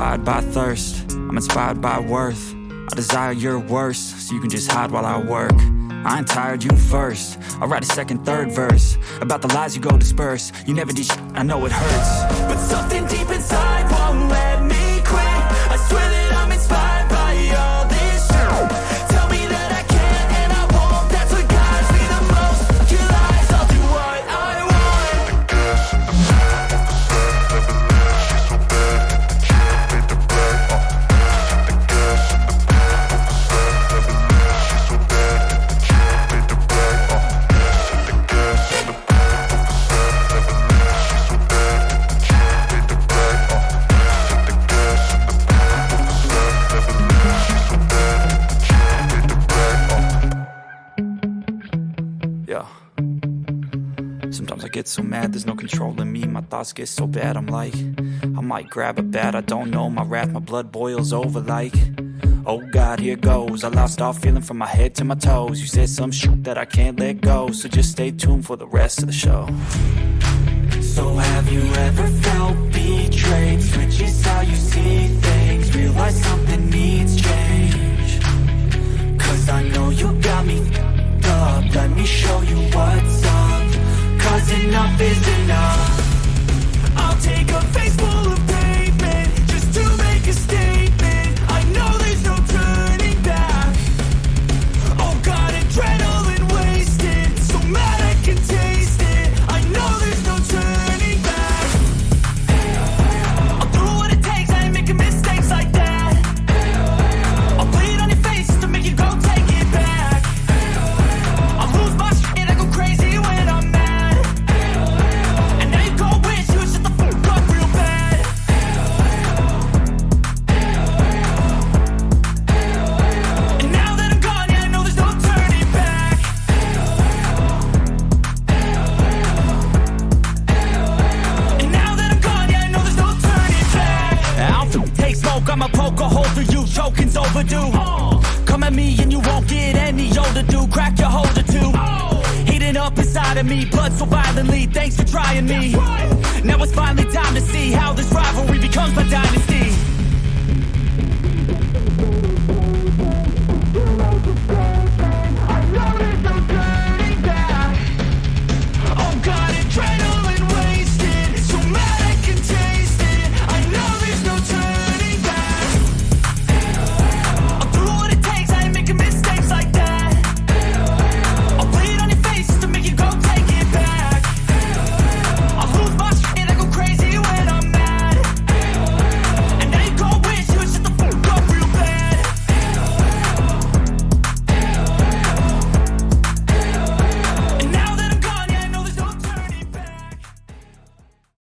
inspired by thirst, I'm inspired by worth. I desire your worst, so you can just hide while I work. I ain't tired, you first. I'll write a second, third verse about the lies you go disperse. You never did shit, I know it hurts, but something deep inside won't let me quit. I swear that I'm inspired by all this shit. Tell me that I can't and I won't. That's what guides me the most. Your lies, I'll do what I want. Sometimes I get so mad, there's no controlling me. My thoughts get so bad, I'm like, I might grab a bat, I don't know. My wrath, my blood boils over like, oh God, here goes. I lost all feeling from my head to my toes. You said some shit that I can't let go, so just stay tuned for the rest of the show. So have you ever felt betrayed? Switches how you see things, realize something needs change. Cause I know you got me up, let me show you what's up. Cause enough is enough. I'll take a face full of pavement just to make a statement. I know there's no turning back. Oh God, adrenaline wasted, so mad I can taste it. I know there's no turning back. I'll do what it takes, I ain't making mistakes like that. I'll bleed on your face to make you go take it back. I'll lose my shit, I go crazy when I'm mad. I'ma poke a hole through you, choking's overdue. Come at me and you won't get any older, dude. Crack your holder too. Heating up inside of me, blood so violently. Thanks for trying me. Now it's finally time to see how this rivalry becomes my dynasty.